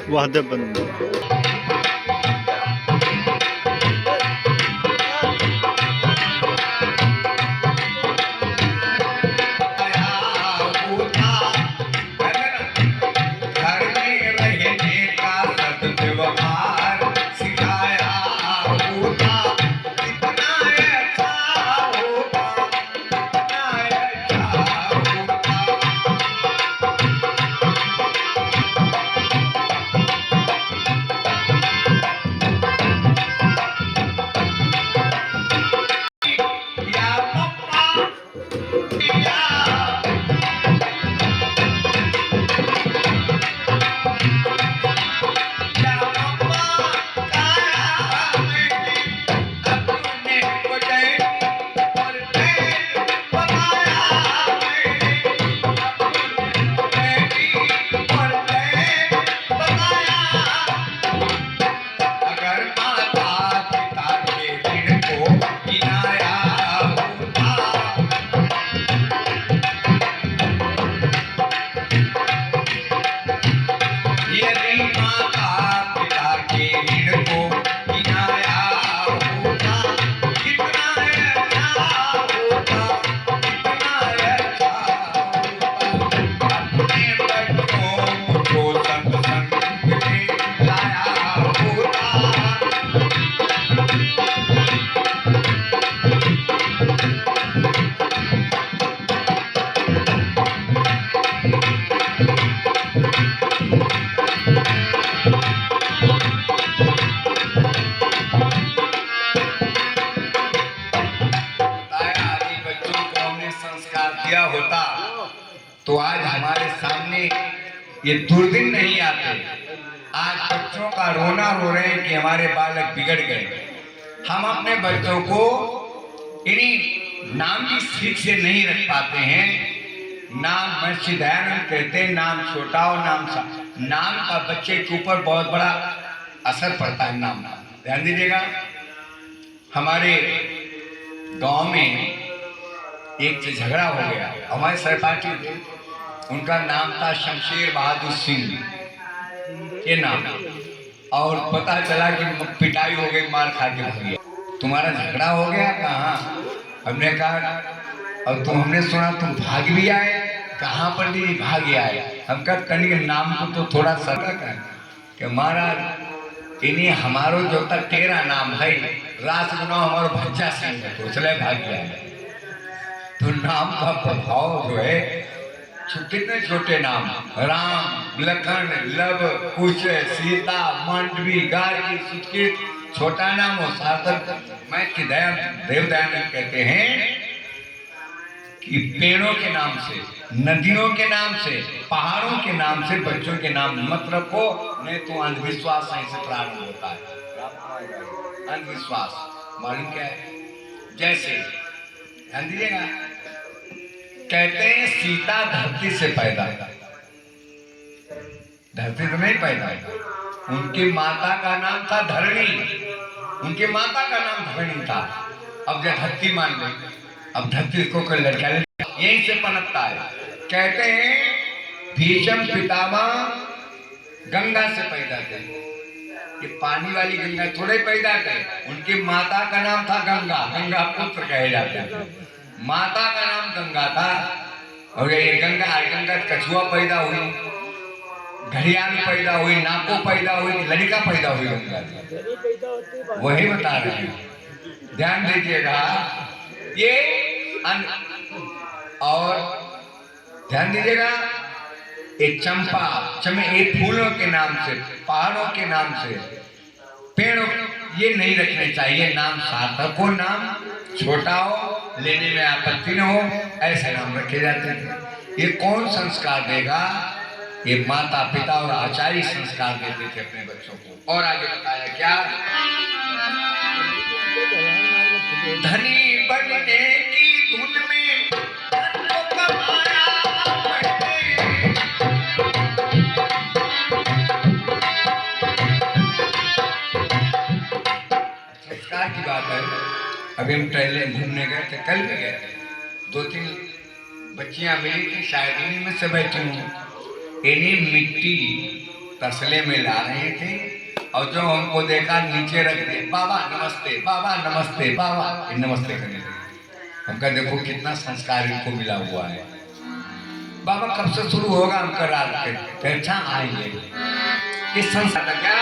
वहदे बंद। किया होता तो आज हमारे सामने ये दुर्दिन नहीं आते। आज बच्चों का रोना रो रहे हैं कि हमारे बालक बिगड़ गए। हम अपने बच्चों को इन्हीं नाम की सीख से नहीं रख पाते हैं। नाम महर्षि दयानंद कहते हैं, नाम छोटा और नाम सा। नाम का बच्चे के ऊपर बहुत बड़ा असर पड़ता है। नाम ध्यान दीजिएगा। हमारे गांव में एक झगड़ा हो गया। हमारे सहपाठी थे, उनका नाम था शमशेर बहादुर सिंह के नाम, और पता चला कि पिटाई हो गई, मार खा के भाग गया। तुम्हारा झगड़ा हो गया? कहाँ? हमने कहा, और हमने सुना तुम भाग भी आए। कहाँ पंडित जी भाग आए? हम कहा तनिक नाम को तो थोड़ा सतर्क है कि महाराज इन्हीं हमारो जो तक तेरा नाम है रास गुना हमारो भज्जा सिंह है, तो इसलिए भाग गया है। तो नाम का प्रभाव जो है, कितने छोटे नाम, राम, लखन, लब, कुश, सीता, मांडवी, गार्गी, सुटकित, छोटा नाम हो सार्थक। मैं देव दयानंद कहते हैं कि पेड़ों के नाम से, नदियों के नाम से, पहाड़ों के नाम से बच्चों के नाम मत रखो, नहीं तो अंधविश्वास यहीं से प्रारंभ होता है। अंधविश्वास मालूम क्या है? जैसे ध्यान दीजिएगा, कहते हैं सीता धरती से पैदा, धरती से नहीं पैदा। उनकी माता का नाम था धरणी, उनकी माता का नाम धरणी था। अब जब धरती मान गई, अब धरती को कोई लड़का यहीं से पनपता है। कहते हैं भीष्म पितामह गंगा से पैदा थे। ये पानी वाली गंगा थोड़े पैदा थे, उनकी माता का नाम था गंगा, गंगा पुत्र कहे जाते थे। माता का नाम गंगा था, और ये गंगा कछुआ पैदा हुई, घड़ियाल पैदा हुई, नाको पैदा हुई, लड़का पैदा हुई गंगा। वही बता रहे हैं, ध्यान दीजिएगा। ये और ध्यान दीजिएगा, एक चंपा ये फूलों के नाम से, पहाड़ों के नाम से, पेड़ों, ये नहीं रखने चाहिए नाम। सार्थक हो, नाम छोटा हो, लेने में आपत्ति न हो, ऐसे नाम रखे जाते थे। ये कौन संस्कार देगा? ये माता पिता और आचार्य संस्कार देते थे अपने बच्चों को। और आगे बताया क्या? धनी बनने की धुन में धन को कमाया संस्कार की बात है। अभी हम टहले घूमने गए थे, कल भी गए थे, 2-3 बच्चियां मिली थी, शायद इन्हीं में से बैठी हूँ। इन्हीं मिट्टी तसले में ला रहे थे और जो हमको देखा नीचे रख दिए, बाबा नमस्ते, बाबा नमस्ते, बाबा नमस्ते करने लगे। हमका देखो कितना संस्कार इनको मिला हुआ है। बाबा कब से शुरू होगा? हमका रात के अच्छा आएंगे। इस संस्कार क्या